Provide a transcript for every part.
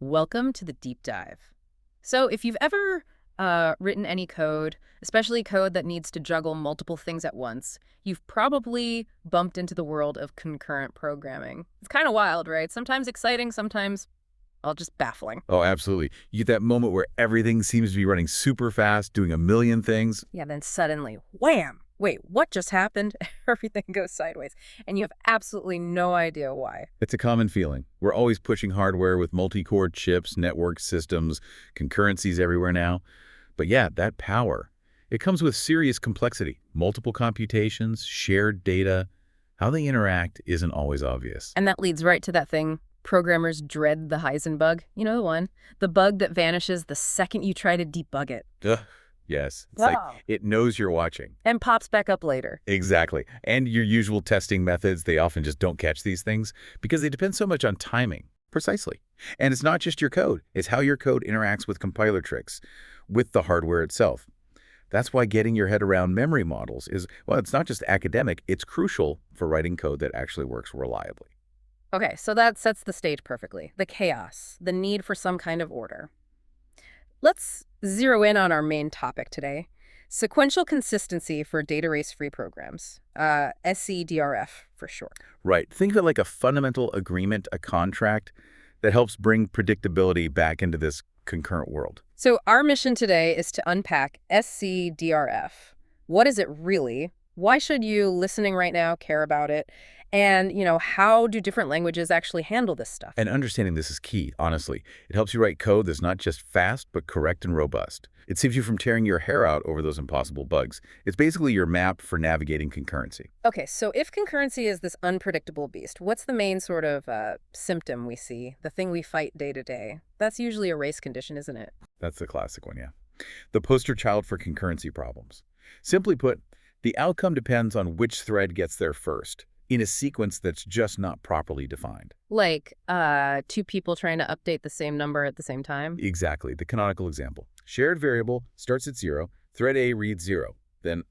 Welcome to the deep dive. So if you've ever written any code, especially code that needs to juggle multiple things at once, you've probably bumped into the world of concurrent programming. It's kind of wild, right? Sometimes exciting, sometimes, well, just baffling. Oh, absolutely. You get that moment where everything seems to be running super fast, doing a million things. Yeah, then suddenly, wham! Wait, what just happened? Everything goes sideways, and you have absolutely no idea why. It's a common feeling. We're always pushing hardware with multi-core chips, network systems, concurrencies everywhere now. But yeah, that power, it comes with serious complexity. Multiple computations, shared data. How they interact isn't always obvious. And that leads right to that thing programmers dread, the Heisenbug. You know the one? The bug that vanishes the second you try to debug it. Ugh, yes. It's like it knows you're watching. And pops back up later. Exactly. And your usual testing methods, they often just don't catch these things because they depend so much on timing. Precisely. And it's not just your code. It's how your code interacts with compiler tricks, with the hardware itself. That's why getting your head around memory models is, well, it's not just academic, it's crucial for writing code that actually works reliably. Okay, so that sets the stage perfectly. The chaos, the need for some kind of order. Let's zero in on our main topic today. Sequential consistency for data race-free programs. SC-DRF for short. Right. Think of it like a fundamental agreement, a contract that helps bring predictability back into this concurrent world. So our mission today is to unpack SC-DRF. What is it really? Why should you, listening right now, care about it? And, how do different languages actually handle this stuff? And understanding this is key, honestly. It helps you write code that's not just fast, but correct and robust. It saves you from tearing your hair out over those impossible bugs. It's basically your map for navigating concurrency. Okay, so if concurrency is this unpredictable beast, what's the main sort of symptom we see, the thing we fight day to day? That's usually a race condition, isn't it? That's the classic one, yeah. The poster child for concurrency problems. Simply put, the outcome depends on which thread gets there first, in a sequence that's just not properly defined. Like two people trying to update the same number at the same time? Exactly, the canonical example. Shared variable starts at 0, thread A reads 0. Then,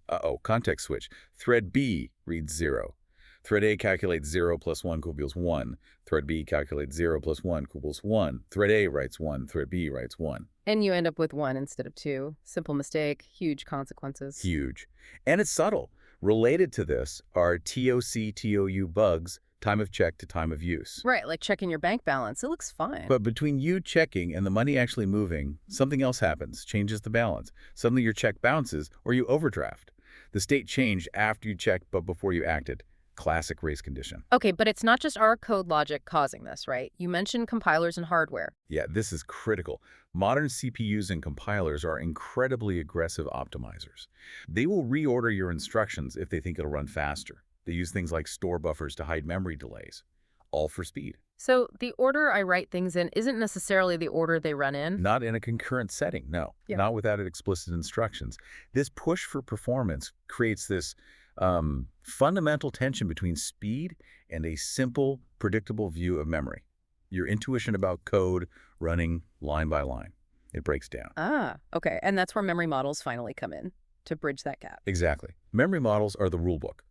context switch. Thread B reads 0. Thread A calculates 0 plus 1 equals 1. Thread B calculates 0 plus 1 equals 1. Thread A writes 1. Thread B writes 1. And you end up with 1 instead of 2. Simple mistake, huge consequences. Huge. And it's subtle. Related to this are TOC-TOU bugs, time of check to time of use. Right, like checking your bank balance. It looks fine. But between you checking and the money actually moving, something else happens, changes the balance. Suddenly your check bounces or you overdraft. The state changed after you checked but before you acted. Classic race condition. Okay, but it's not just our code logic causing this, right? You mentioned compilers and hardware. Yeah, this is critical. Modern CPUs and compilers are incredibly aggressive optimizers. They will reorder your instructions if they think it'll run faster. They use things like store buffers to hide memory delays, all for speed. So the order I write things in isn't necessarily the order they run in? Not in a concurrent setting, no. Yeah. Not without explicit instructions. This push for performance creates this fundamental tension between speed and a simple, predictable view of memory. Your intuition about code running line by line. It breaks down. Ah, okay. And that's where memory models finally come in, to bridge that gap. Exactly. Memory models are the rule book.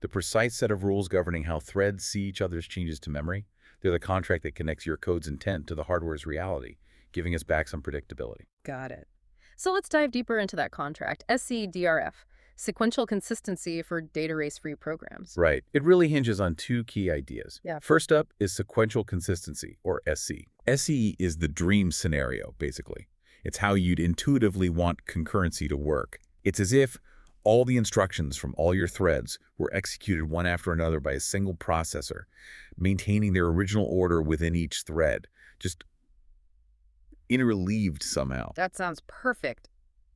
The precise set of rules governing how threads see each other's changes to memory. They're the contract that connects your code's intent to the hardware's reality, giving us back some predictability. Got it. So let's dive deeper into that contract. SC-DRF. Sequential consistency for data race-free programs. Right. It really hinges on two key ideas. Yeah. First up is sequential consistency, or SC. SC is the dream scenario, basically. It's how you'd intuitively want concurrency to work. It's as if all the instructions from all your threads were executed one after another by a single processor, maintaining their original order within each thread, just interleaved somehow. That sounds perfect.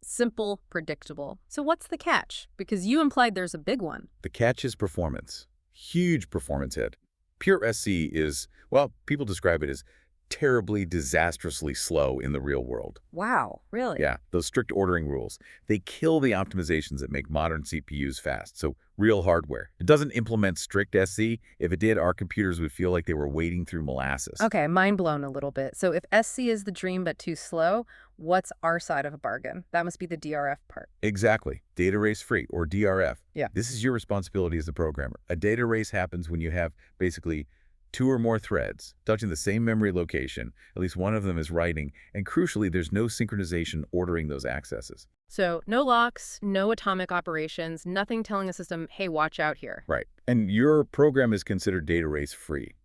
Simple, predictable. So what's the catch? Because you implied there's a big one. The catch is performance. Huge performance hit. Pure SC is, well, people describe it as terribly, disastrously slow in the real world. Wow, really? Yeah, those strict ordering rules. They kill the optimizations that make modern CPUs fast, so real hardware. It doesn't implement strict SC. If it did, our computers would feel like they were wading through molasses. Okay, mind blown a little bit. So if SC is the dream but too slow, what's our side of a bargain? That must be the DRF part. Exactly. Data race free, or DRF. Yeah. This is your responsibility as a programmer. A data race happens when you have basically 2 or more threads, touching the same memory location, at least one of them is writing, and crucially, there's no synchronization ordering those accesses. So no locks, no atomic operations, nothing telling a system, hey, watch out here. Right. And your program is considered data race free,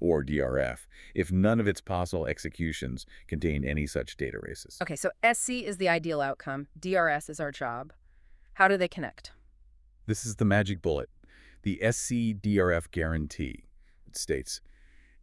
or DRF, if none of its possible executions contain any such data races. Okay, so SC is the ideal outcome. DRS is our job. How do they connect? This is the magic bullet, the SC-DRF guarantee. It states,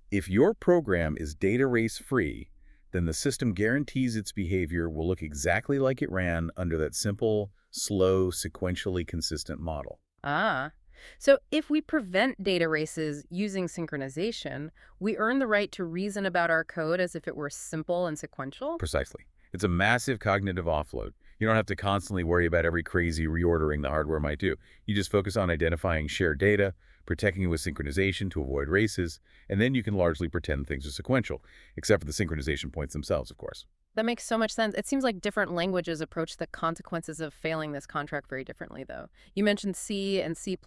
if your program is data race free, then the system guarantees its behavior will look exactly like it ran under that simple, slow, sequentially consistent model. Ah. So if we prevent data races using synchronization, we earn the right to reason about our code as if it were simple and sequential? Precisely. It's a massive cognitive offload. You don't have to constantly worry about every crazy reordering the hardware might do. You just focus on identifying shared data, protecting it with synchronization to avoid races, and then you can largely pretend things are sequential, except for the synchronization points themselves, of course. That makes so much sense. It seems like different languages approach the consequences of failing this contract very differently, though. You mentioned C and C++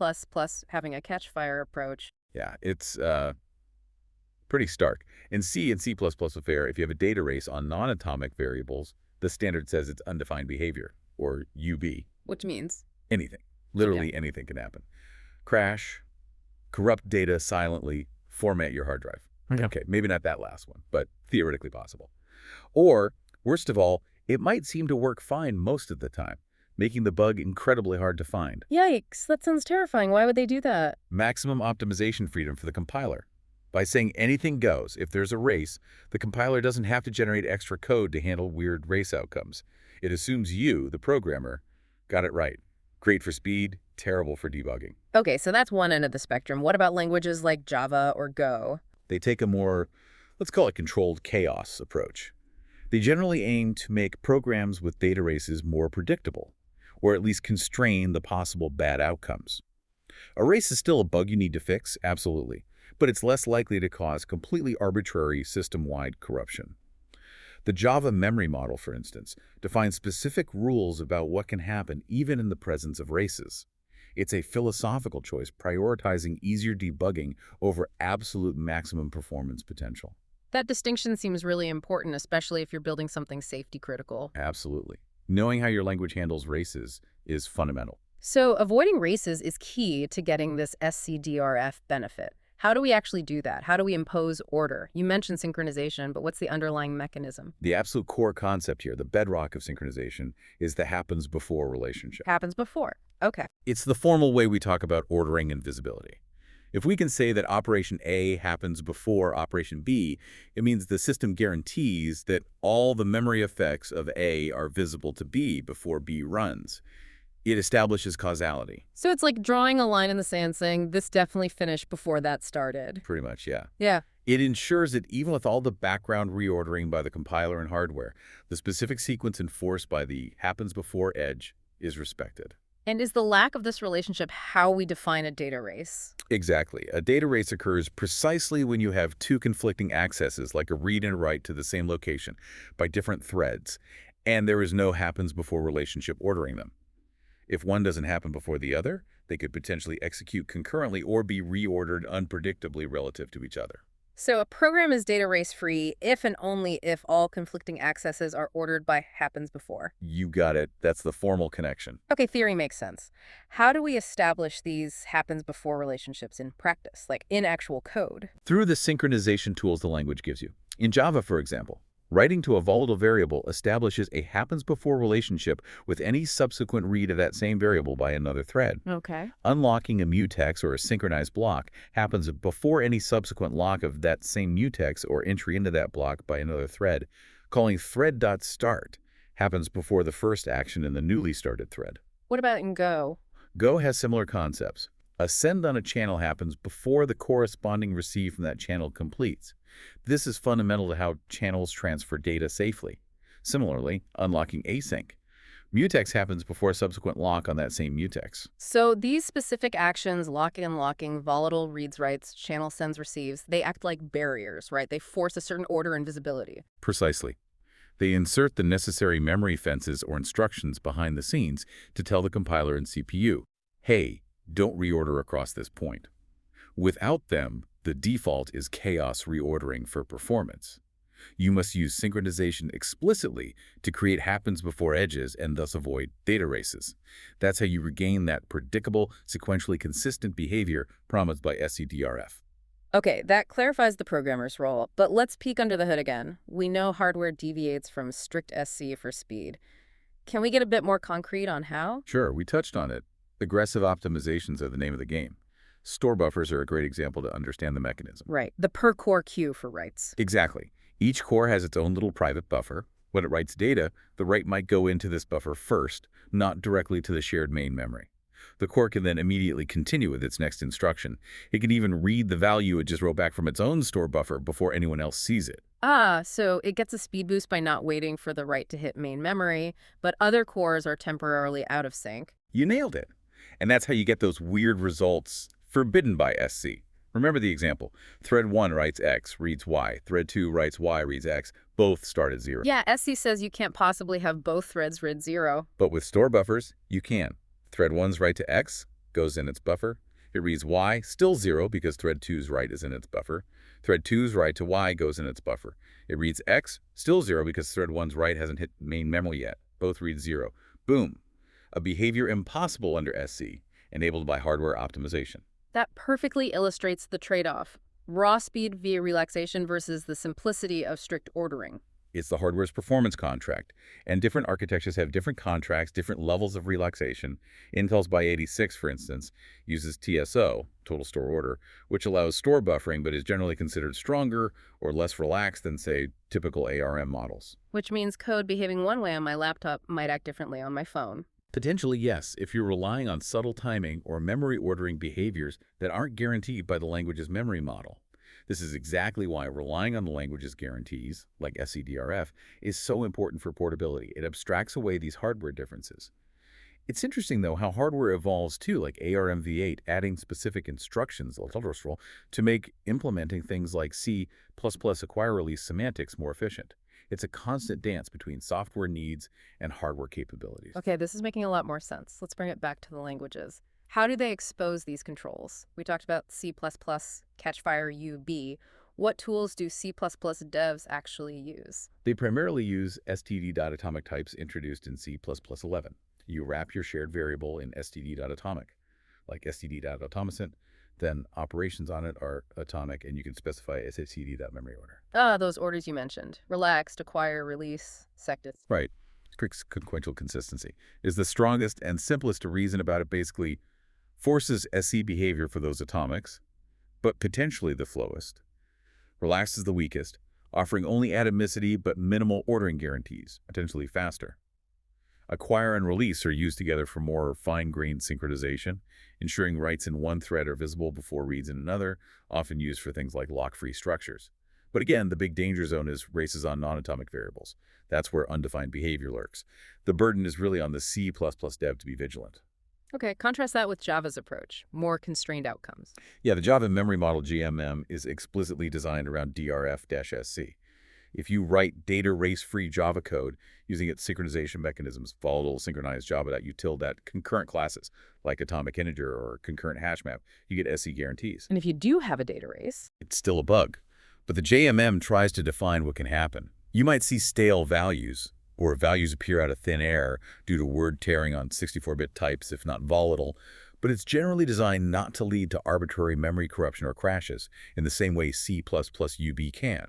having a catch-fire approach. Yeah, it's pretty stark. In C and C++ affair, if you have a data race on non-atomic variables, the standard says it's undefined behavior, or UB. Which means? Anything. Literally anything can happen. Crash, corrupt data silently, format your hard drive. Okay, maybe not that last one, but theoretically possible. Or, worst of all, it might seem to work fine most of the time, making the bug incredibly hard to find. Yikes, that sounds terrifying. Why would they do that? Maximum optimization freedom for the compiler. By saying anything goes, if there's a race, the compiler doesn't have to generate extra code to handle weird race outcomes. It assumes you, the programmer, got it right. Great for speed, terrible for debugging. Okay, so that's one end of the spectrum. What about languages like Java or Go? They take a more, let's call it controlled chaos approach. They generally aim to make programs with data races more predictable, or at least constrain the possible bad outcomes. A race is still a bug you need to fix, absolutely, but it's less likely to cause completely arbitrary system-wide corruption. The Java memory model, for instance, defines specific rules about what can happen even in the presence of races. It's a philosophical choice prioritizing easier debugging over absolute maximum performance potential. That distinction seems really important, especially if you're building something safety critical. Absolutely. Knowing how your language handles races is fundamental. So avoiding races is key to getting this SC-DRF benefit. How do we actually do that? How do we impose order? You mentioned synchronization, but what's the underlying mechanism? The absolute core concept here, the bedrock of synchronization, is the happens before relationship. Happens before. Okay. It's the formal way we talk about ordering and visibility. If we can say that operation A happens before operation B, it means the system guarantees that all the memory effects of A are visible to B before B runs. It establishes causality. So it's like drawing a line in the sand saying, this definitely finished before that started. Pretty much, yeah. Yeah. It ensures that even with all the background reordering by the compiler and hardware, the specific sequence enforced by the happens before edge is respected. And is the lack of this relationship how we define a data race? Exactly. A data race occurs precisely when you have two conflicting accesses, like a read and a write to the same location, by different threads, and there is no happens before relationship ordering them. If one doesn't happen before the other, they could potentially execute concurrently or be reordered unpredictably relative to each other. So a program is data race free if and only if all conflicting accesses are ordered by happens before. You got it. That's the formal connection. Okay, theory makes sense. How do we establish these happens before relationships in practice, like in actual code? Through the synchronization tools the language gives you. In Java, for example, writing to a volatile variable establishes a happens before relationship with any subsequent read of that same variable by another thread. Okay. Unlocking a mutex or a synchronized block happens before any subsequent lock of that same mutex or entry into that block by another thread. Calling thread.start happens before the first action in the newly started thread. What about in Go? Go has similar concepts. A send on a channel happens before the corresponding receive from that channel completes. This is fundamental to how channels transfer data safely. Similarly, unlocking async. Mutex happens before a subsequent lock on that same mutex. So these specific actions, locking, unlocking, volatile reads, writes, channel sends, receives, they act like barriers, right? They force a certain order and visibility. Precisely. They insert the necessary memory fences or instructions behind the scenes to tell the compiler and CPU, hey, don't reorder across this point. Without them, The default is chaos reordering for performance. You must use synchronization explicitly to create happens before edges and thus avoid data races. That's how you regain that predictable, sequentially consistent behavior promised by SC-DRF. Okay, that clarifies the programmer's role, but let's peek under the hood again. We know hardware deviates from strict SC for speed. Can we get a bit more concrete on how? Sure, we touched on it. Aggressive optimizations are the name of the game. Store buffers are a great example to understand the mechanism. Right, the per-core queue for writes. Exactly. Each core has its own little private buffer. When it writes data, the write might go into this buffer first, not directly to the shared main memory. The core can then immediately continue with its next instruction. It can even read the value it just wrote back from its own store buffer before anyone else sees it. Ah, so it gets a speed boost by not waiting for the write to hit main memory, but other cores are temporarily out of sync. You nailed it. And that's how you get those weird results forbidden by SC. Remember the example. Thread 1 writes X, reads Y. Thread 2 writes Y, reads X. Both start at 0. Yeah, SC says you can't possibly have both threads read 0. But with store buffers, you can. Thread 1's write to X goes in its buffer. It reads Y, still 0 because thread 2's write is in its buffer. Thread 2's write to Y goes in its buffer. It reads X, still 0 because thread 1's write hasn't hit main memory yet. Both read 0. Boom. A behavior impossible under SC, enabled by hardware optimization. That perfectly illustrates the trade-off. Raw speed via relaxation versus the simplicity of strict ordering. It's the hardware's performance contract, and different architectures have different contracts, different levels of relaxation. Intel's by86, for instance, uses TSO, total store order, which allows store buffering but is generally considered stronger or less relaxed than, say, typical ARM models. Which means code behaving one way on my laptop might act differently on my phone. Potentially, yes, if you're relying on subtle timing or memory ordering behaviors that aren't guaranteed by the language's memory model. This is exactly why relying on the language's guarantees, like SCDRF, is so important for portability. It abstracts away these hardware differences. It's interesting, though, how hardware evolves, too, like ARMv8 adding specific instructions to make implementing things like C++ acquire release semantics more efficient. It's a constant dance between software needs and hardware capabilities. Okay, this is making a lot more sense. Let's bring it back to the languages. How do they expose these controls? We talked about C++, Catchfire UB. What tools do C++ devs actually use? They primarily use std.atomic types introduced in C++11. You wrap your shared variable in std.atomic, like std.automation, then operations on it are atomic, and you can specify SCD.memory order. Ah, those orders you mentioned. Relaxed, acquire, release, sectus. Right. Sequential consistency is the strongest and simplest to reason about. It basically forces SC behavior for those atomics, but potentially the slowest. Relaxed is the weakest, offering only atomicity but minimal ordering guarantees, potentially faster. Acquire and release are used together for more fine-grained synchronization, ensuring writes in one thread are visible before reads in another, often used for things like lock-free structures. But again, the big danger zone is races on non-atomic variables. That's where undefined behavior lurks. The burden is really on the C++ dev to be vigilant. Okay, contrast that with Java's approach, more constrained outcomes. Yeah, the Java memory model GMM is explicitly designed around DRF-SC. If you write data race-free Java code using its synchronization mechanisms, volatile synchronized Java.util, concurrent classes like atomic integer or concurrent hash map, you get SC guarantees. And if you do have a data race, it's still a bug. But the JMM tries to define what can happen. You might see stale values, or values appear out of thin air due to word tearing on 64-bit types, if not volatile, but it's generally designed not to lead to arbitrary memory corruption or crashes in the same way C++ UB can.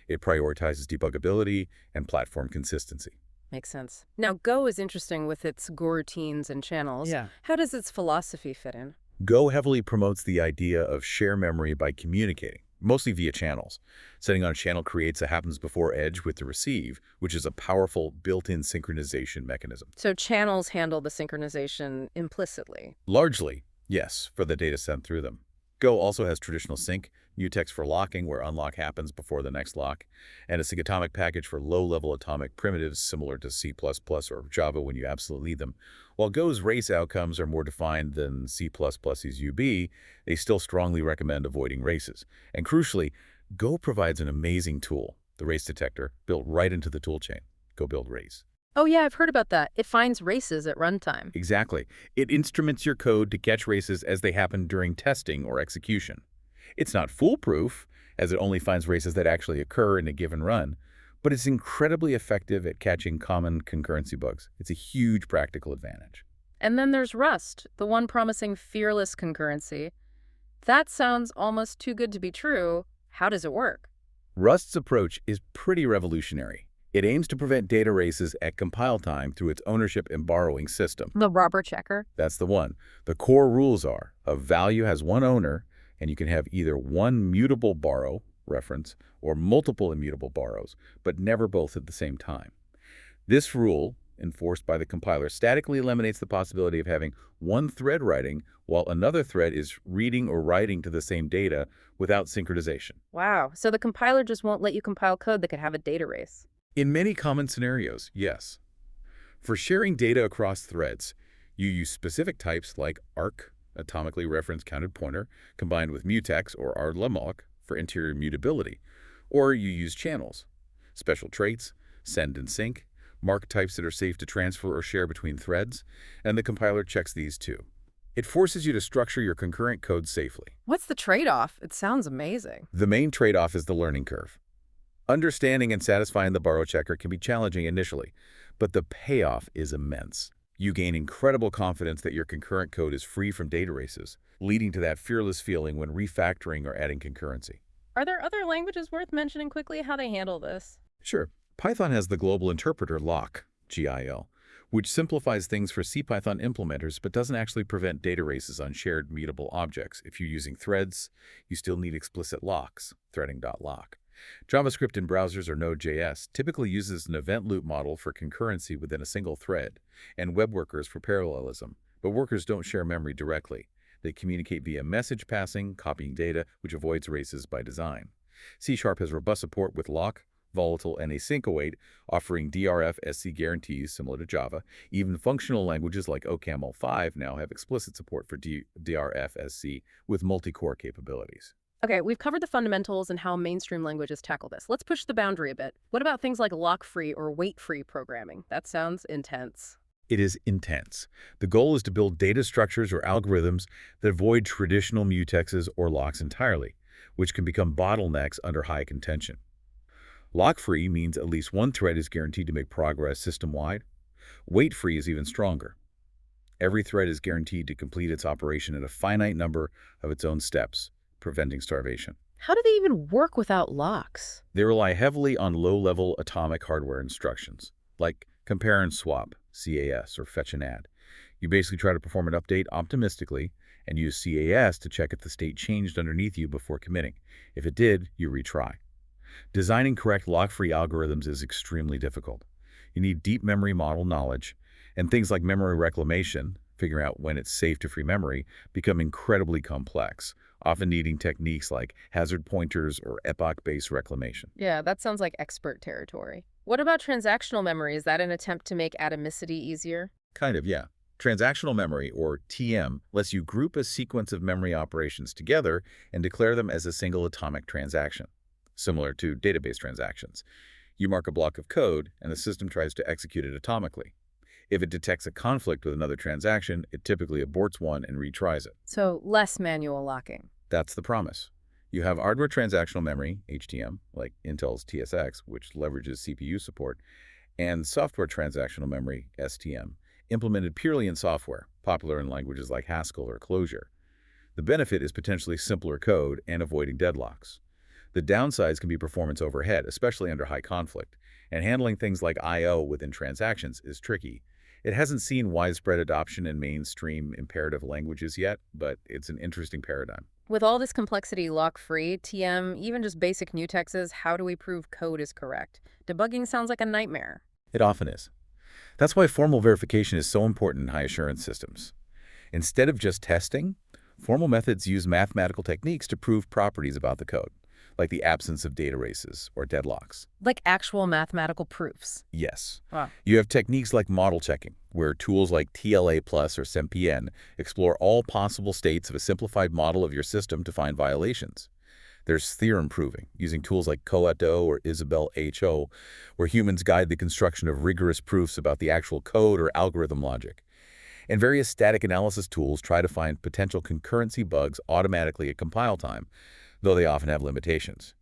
It prioritizes debuggability and platform consistency. Makes sense. Now, Go is interesting with its coroutines and channels. Yeah. How does its philosophy fit in? Go heavily promotes the idea of share memory by communicating, mostly via channels. Setting on a channel creates a happens before edge with the receive, which is a powerful built-in synchronization mechanism. So channels handle the synchronization implicitly? Largely, yes, for the data sent through them. Go also has traditional sync, mutex for locking, where unlock happens before the next lock, and a sigatomic package for low-level atomic primitives similar to C++ or Java when you absolutely need them. While Go's race outcomes are more defined than C++'s UB, they still strongly recommend avoiding races. And crucially, Go provides an amazing tool, the race detector, built right into the toolchain. Go build race. Oh yeah, I've heard about that. It finds races at runtime. Exactly. It instruments your code to catch races as they happen during testing or execution. It's not foolproof, as it only finds races that actually occur in a given run, but it's incredibly effective at catching common concurrency bugs. It's a huge practical advantage. And then there's Rust, the one promising fearless concurrency. That sounds almost too good to be true. How does it work? Rust's approach is pretty revolutionary. It aims to prevent data races at compile time through its ownership and borrowing system. The robber checker? That's the one. The core rules are a value has one owner, and you can have either one mutable borrow, reference, or multiple immutable borrows, but never both at the same time. This rule, enforced by the compiler, statically eliminates the possibility of having one thread writing while another thread is reading or writing to the same data without synchronization. Wow, so the compiler just won't let you compile code that could have a data race. In many common scenarios, yes. For sharing data across threads, you use specific types like arc, atomically referenced counted pointer, combined with mutex or rlemloc for interior mutability, or you use channels, special traits, send and sync, mark types that are safe to transfer or share between threads, and the compiler checks these too. It forces you to structure your concurrent code safely. What's the trade-off? It sounds amazing. The main trade-off is the learning curve. Understanding and satisfying the borrow checker can be challenging initially, but the payoff is immense. You gain incredible confidence that your concurrent code is free from data races, leading to that fearless feeling when refactoring or adding concurrency. Are there other languages worth mentioning quickly how they handle this? Sure. Python has the global interpreter lock, GIL, which simplifies things for CPython implementers but doesn't actually prevent data races on shared mutable objects. If you're using threads, you still need explicit locks, threading.lock. JavaScript in browsers or Node.js typically uses an event loop model for concurrency within a single thread, and web workers for parallelism, but workers don't share memory directly. They communicate via message passing, copying data, which avoids races by design. C# has robust support with lock, volatile, and async await, offering DRF SC guarantees similar to Java. Even functional languages like OCaml5 now have explicit support for DRF SC with multi-core capabilities. Okay, we've covered the fundamentals and how mainstream languages tackle this. Let's push the boundary a bit. What about things like lock-free or wait-free programming? That sounds intense. It is intense. The goal is to build data structures or algorithms that avoid traditional mutexes or locks entirely, which can become bottlenecks under high contention. Lock-free means at least one thread is guaranteed to make progress system-wide. Wait-free is even stronger. Every thread is guaranteed to complete its operation at a finite number of its own steps, preventing starvation. How do they even work without locks? They rely heavily on low-level atomic hardware instructions, like compare and swap, CAS, or fetch and add. You basically try to perform an update optimistically and use CAS to check if the state changed underneath you before committing. If it did, you retry. Designing correct lock-free algorithms is extremely difficult. You need deep memory model knowledge, and things like memory reclamation, figuring out when it's safe to free memory, become incredibly complex, often needing techniques like hazard pointers or epoch-based reclamation. Yeah, that sounds like expert territory. What about transactional memory? Is that an attempt to make atomicity easier? Kind of, yeah. Transactional memory, or TM, lets you group a sequence of memory operations together and declare them as a single atomic transaction, similar to database transactions. You mark a block of code, and the system tries to execute it atomically. If it detects a conflict with another transaction, it typically aborts one and retries it. So less manual locking. That's the promise. You have hardware transactional memory, HTM, like Intel's TSX, which leverages CPU support, and software transactional memory, STM, implemented purely in software, popular in languages like Haskell or Clojure. The benefit is potentially simpler code and avoiding deadlocks. The downsides can be performance overhead, especially under high conflict, and handling things like I/O within transactions is tricky. It hasn't seen widespread adoption in mainstream imperative languages yet, but it's an interesting paradigm. With all this complexity, lock-free, TM, even just basic mutexes, how do we prove code is correct? Debugging sounds like a nightmare. It often is. That's why formal verification is so important in high-assurance systems. Instead of just testing, formal methods use mathematical techniques to prove properties about the code, like the absence of data races or deadlocks. Like actual mathematical proofs. Yes. Wow. You have techniques like model checking, where tools like TLA Plus or SempN explore all possible states of a simplified model of your system to find violations. There's theorem proving, using tools like COATO or Isabelle HO, where humans guide the construction of rigorous proofs about the actual code or algorithm logic. And various static analysis tools try to find potential concurrency bugs automatically at compile time, though they often have limitations.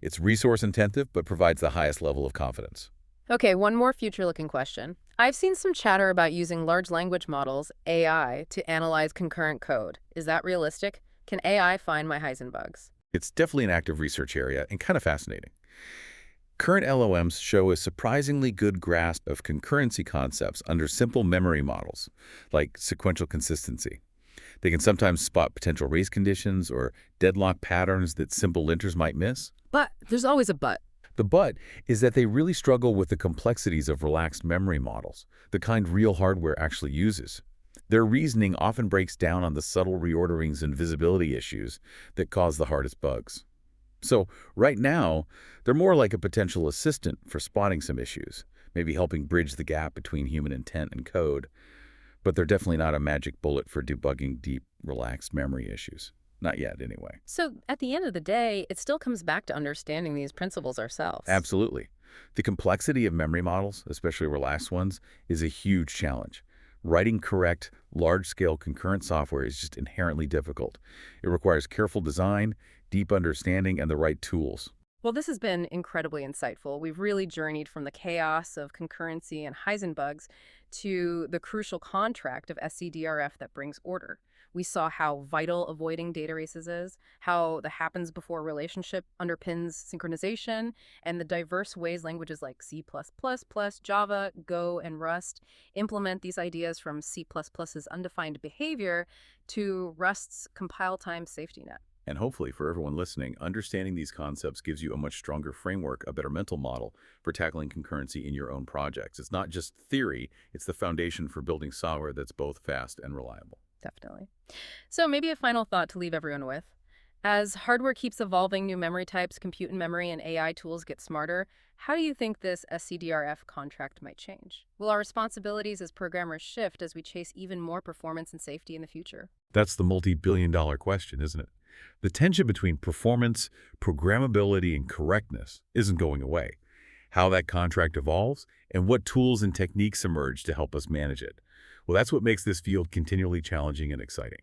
It's resource-intensive but provides the highest level of confidence. Okay, one more future-looking question. I've seen some chatter about using large language models, AI, to analyze concurrent code. Is that realistic? Can AI find my Heisenbugs? It's definitely an active research area and kind of fascinating. Current LLMs show a surprisingly good grasp of concurrency concepts under simple memory models, like sequential consistency. They can sometimes spot potential race conditions or deadlock patterns that simple linters might miss. But there's always a but. The but is that they really struggle with the complexities of relaxed memory models, the kind real hardware actually uses. Their reasoning often breaks down on the subtle reorderings and visibility issues that cause the hardest bugs. So right now, they're more like a potential assistant for spotting some issues, maybe helping bridge the gap between human intent and code, but they're definitely not a magic bullet for debugging deep, relaxed memory issues. Not yet, anyway. So at the end of the day, it still comes back to understanding these principles ourselves. Absolutely. The complexity of memory models, especially relaxed ones, is a huge challenge. Writing correct, large-scale concurrent software is just inherently difficult. It requires careful design, deep understanding, and the right tools. Well, this has been incredibly insightful. We've really journeyed from the chaos of concurrency and Heisenbugs to the crucial contract of SC-DRF that brings order. We saw how vital avoiding data races is, how the happens before relationship underpins synchronization, and the diverse ways languages like C++, Java, Go, and Rust implement these ideas from C++'s undefined behavior to Rust's compile time safety net. And hopefully, for everyone listening, understanding these concepts gives you a much stronger framework, a better mental model for tackling concurrency in your own projects. It's not just theory, it's the foundation for building software that's both fast and reliable. Definitely. So maybe a final thought to leave everyone with. As hardware keeps evolving, new memory types, compute and memory, and AI tools get smarter, how do you think this SCDRF contract might change? Will our responsibilities as programmers shift as we chase even more performance and safety in the future? That's the multi-billion-dollar question, isn't it? The tension between performance, programmability, and correctness isn't going away. How that contract evolves and what tools and techniques emerge to help us manage it. Well, that's what makes this field continually challenging and exciting.